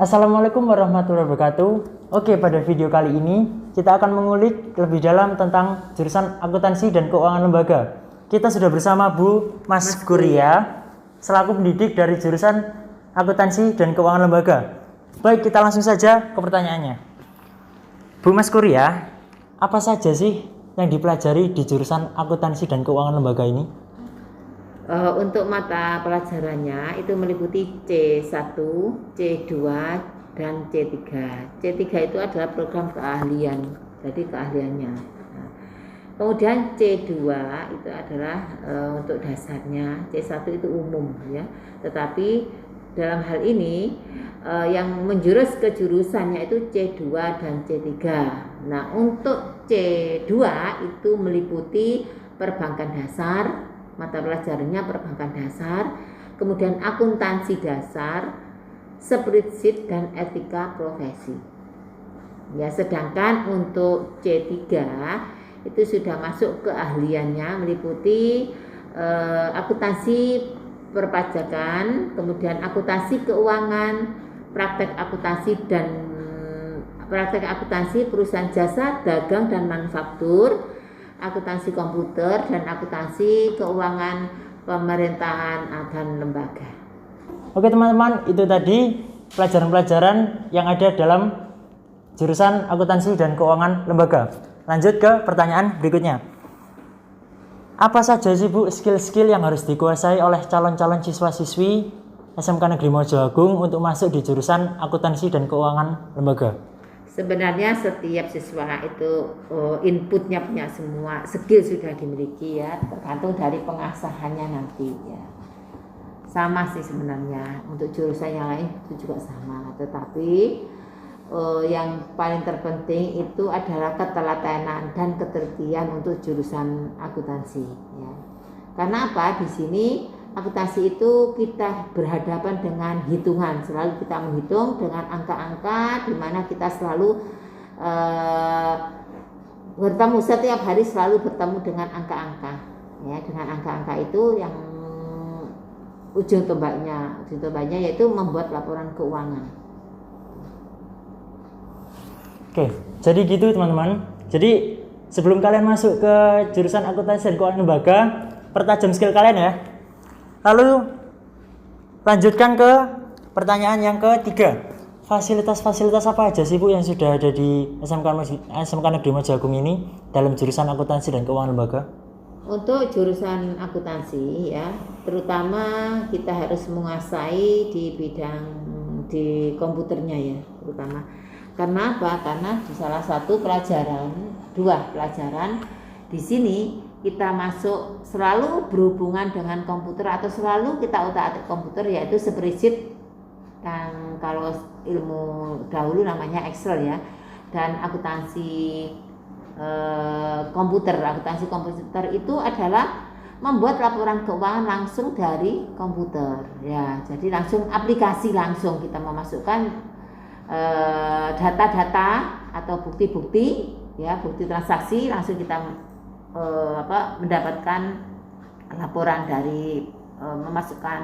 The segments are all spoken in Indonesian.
Assalamualaikum warahmatullahi wabarakatuh. Oke, pada video kali ini kita akan mengulik lebih dalam tentang jurusan akuntansi dan keuangan lembaga. Kita sudah bersama Bu Mas Kuria selaku pendidik dari jurusan akuntansi dan keuangan lembaga. Baik, kita langsung saja ke pertanyaannya. Bu Mas Kuria, apa saja sih yang dipelajari di jurusan akuntansi dan keuangan lembaga ini? Untuk mata pelajarannya itu meliputi C1, C2, dan C3. C3 itu adalah program keahlian, jadi keahliannya. Nah, kemudian C2 itu adalah untuk dasarnya, C1 itu umum ya. Tetapi dalam hal ini yang menjurus ke jurusannya itu C2 dan C3. Nah, untuk C2 itu meliputi perbankan dasar, mata pelajarannya perbankan dasar, kemudian akuntansi dasar, spreadsheet dan etika profesi. Ya, sedangkan untuk C3 itu sudah masuk ke ahliannya meliputi akuntansi perpajakan, kemudian akuntansi keuangan, praktek akuntansi perusahaan jasa, dagang dan manufaktur, akuntansi komputer, dan akuntansi keuangan pemerintahan dan lembaga. Oke teman-teman, itu tadi pelajaran-pelajaran yang ada dalam jurusan akuntansi dan keuangan lembaga. Lanjut ke pertanyaan berikutnya. Apa saja sih Bu skill-skill yang harus dikuasai oleh calon-calon siswa-siswi SMK Negeri Mojo Agung untuk masuk di jurusan akuntansi dan keuangan lembaga? Sebenarnya setiap siswa itu inputnya punya semua, skill sudah dimiliki ya, tergantung dari pengasahannya nanti ya. Sama sih sebenarnya, untuk jurusan yang lain itu juga sama, tetapi yang paling terpenting itu adalah ketelatenan dan ketelitian untuk jurusan akuntansi ya. Karena apa? Di sini akuntansi itu kita berhadapan dengan hitungan, selalu kita menghitung dengan angka-angka, di mana kita selalu bertemu setiap hari, selalu bertemu dengan angka-angka ya. Dengan angka-angka itu yang ujung tombaknya yaitu membuat laporan keuangan. Oke, jadi gitu teman-teman. Jadi sebelum kalian masuk ke jurusan akuntansi dan keuangan lembaga, pertajam skill kalian ya. Lalu lanjutkan ke pertanyaan yang ketiga. Fasilitas-fasilitas apa aja sih Bu yang sudah ada di SMK Negeri Mojo Agung ini dalam jurusan akuntansi dan keuangan lembaga? Untuk jurusan akuntansi ya, terutama kita harus menguasai di bidang di komputernya ya, terutama. Karena apa? Karena di salah satu dua pelajaran di sini kita masuk selalu berhubungan dengan komputer atau selalu kita utak-atik komputer, yaitu spreadsheet dan kalau ilmu dahulu namanya Excel ya, dan akuntansi komputer itu adalah membuat laporan keuangan langsung dari komputer ya. Jadi langsung aplikasi, langsung kita memasukkan data-data atau bukti-bukti ya, bukti transaksi, langsung kita mendapatkan laporan dari memasukkan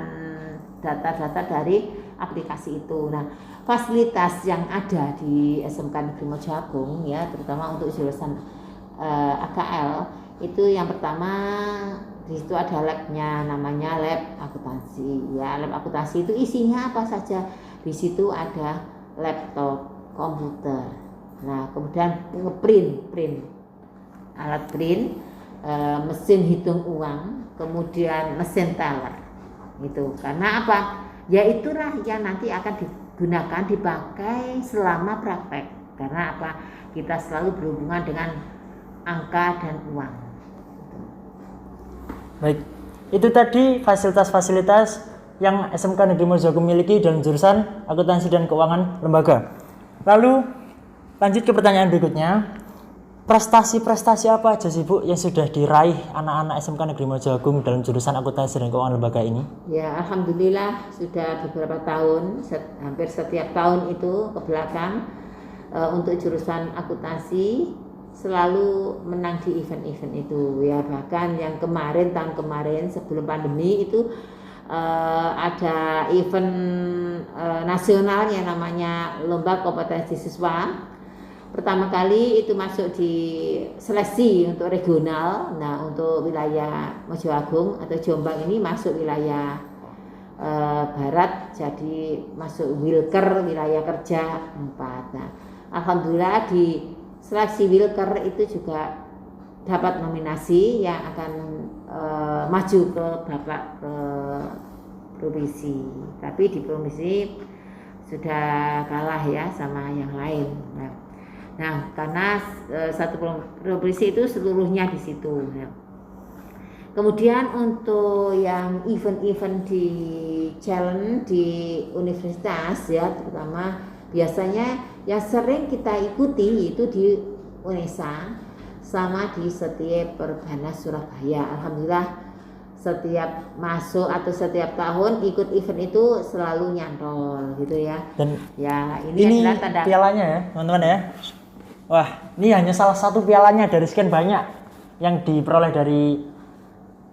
data-data dari aplikasi itu. Nah, fasilitas yang ada di SMK Negeri Mojo Agung ya, terutama untuk jurusan AKL itu yang pertama di situ ada labnya, namanya lab akuntansi ya. Lab akuntansi itu isinya apa saja? Di situ ada laptop, komputer. Nah, kemudian print alat print, mesin hitung uang, kemudian mesin teller gitu. Karena apa? Ya itulah yang nanti akan digunakan, dipakai selama praktek. Karena apa? Kita selalu berhubungan dengan angka dan uang. Baik, itu tadi fasilitas-fasilitas yang SMK Negeri Mojo Agung miliki dalam jurusan akuntansi dan keuangan lembaga. Lalu lanjut ke pertanyaan berikutnya. Prestasi-prestasi apa aja sih Bu yang sudah diraih anak-anak SMK Negeri Mojo Agung dalam jurusan akuntansi dan keuangan lembaga ini? Ya, alhamdulillah sudah beberapa tahun, hampir setiap tahun itu ke belakang untuk jurusan akuntansi selalu menang di event-event itu ya. Bahkan yang tahun kemarin sebelum pandemi itu ada event nasional yang namanya lomba kompetensi siswa. Pertama kali itu masuk di seleksi untuk regional. Nah, untuk wilayah Mojoagung atau Jombang ini masuk wilayah barat, jadi masuk Wilker, wilayah kerja 4. Nah, alhamdulillah di seleksi Wilker itu juga dapat nominasi yang akan maju ke babak ke provinsi. Tapi di provinsi sudah kalah ya sama yang lain. Nah, karena satu provinsi itu seluruhnya di situ. Ya. Kemudian untuk yang event-event di challenge di universitas ya, terutama biasanya yang sering kita ikuti itu di UNESA sama di setiap Perbanas Surabaya. Alhamdulillah setiap masuk atau setiap tahun ikut event itu selalu nyantol gitu ya. Dan ya ini adalah tanda pialanya ya teman-teman ya. Wah, ini hanya salah satu pialanya dari sekian banyak yang diperoleh dari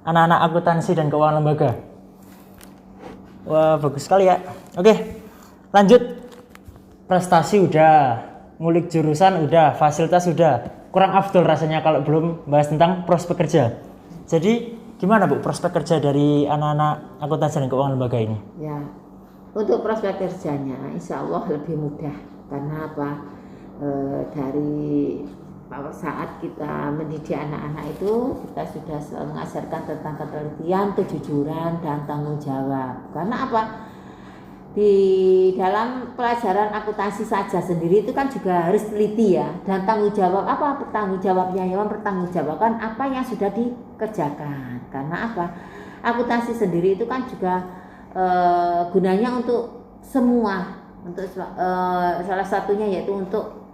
anak-anak akuntansi dan keuangan lembaga. Wah, bagus sekali ya. Oke, lanjut. Prestasi udah, ngulik jurusan udah, fasilitas udah. Kurang afdol rasanya kalau belum bahas tentang prospek kerja. Jadi, gimana Bu prospek kerja dari anak-anak akuntansi dan keuangan lembaga ini? Ya, untuk prospek kerjanya insya Allah lebih mudah. Karena apa? Dari saat kita mendidik anak-anak itu kita sudah mengajarkan tentang ketelitian, kejujuran dan tanggung jawab. Karena apa? Di dalam pelajaran akuntansi saja sendiri itu kan juga harus teliti ya, dan tanggung jawab. Apa bertanggung jawabnya? Ya, mempertanggungjawabkan apa yang sudah dikerjakan. Karena apa? Akuntansi sendiri itu kan juga gunanya untuk semua, untuk salah satunya yaitu untuk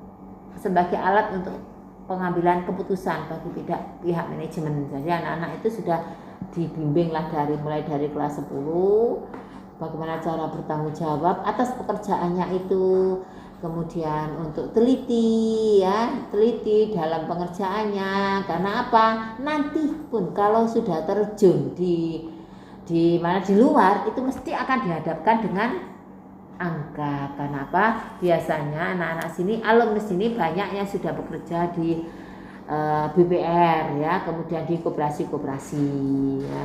sebagai alat untuk pengambilan keputusan bagi pihak manajemen. Jadi anak-anak itu sudah dibimbing lah mulai dari kelas 10 bagaimana cara bertanggung jawab atas pekerjaannya itu, kemudian untuk teliti ya, teliti dalam pengerjaannya. Karena apa? Nanti pun kalau sudah terjun di luar itu mesti akan dihadapkan dengan angka. Kenapa? Biasanya anak-anak sini, alumni sini banyak yang sudah bekerja di BPR ya, kemudian di koperasi ya.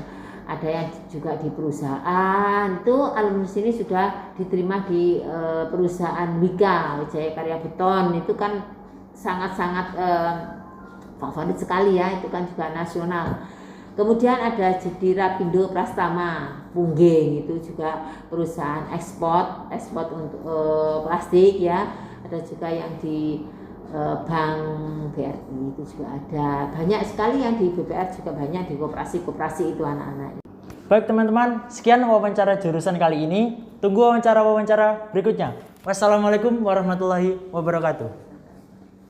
Ada yang juga di perusahaan. Itu alumni sini sudah diterima di perusahaan Wika, Wijaya Karya Beton. Itu kan sangat-sangat favorit sekali ya, itu kan juga nasional. Kemudian ada Jedirapindo Prastama Pungging, itu juga perusahaan ekspor untuk plastik ya. Ada juga yang di Bank BRI itu juga ada. Banyak sekali yang di BPR juga banyak, di koperasi itu anak-anak. Baik teman-teman, sekian wawancara jurusan kali ini. Tunggu wawancara berikutnya. Wassalamualaikum warahmatullahi wabarakatuh.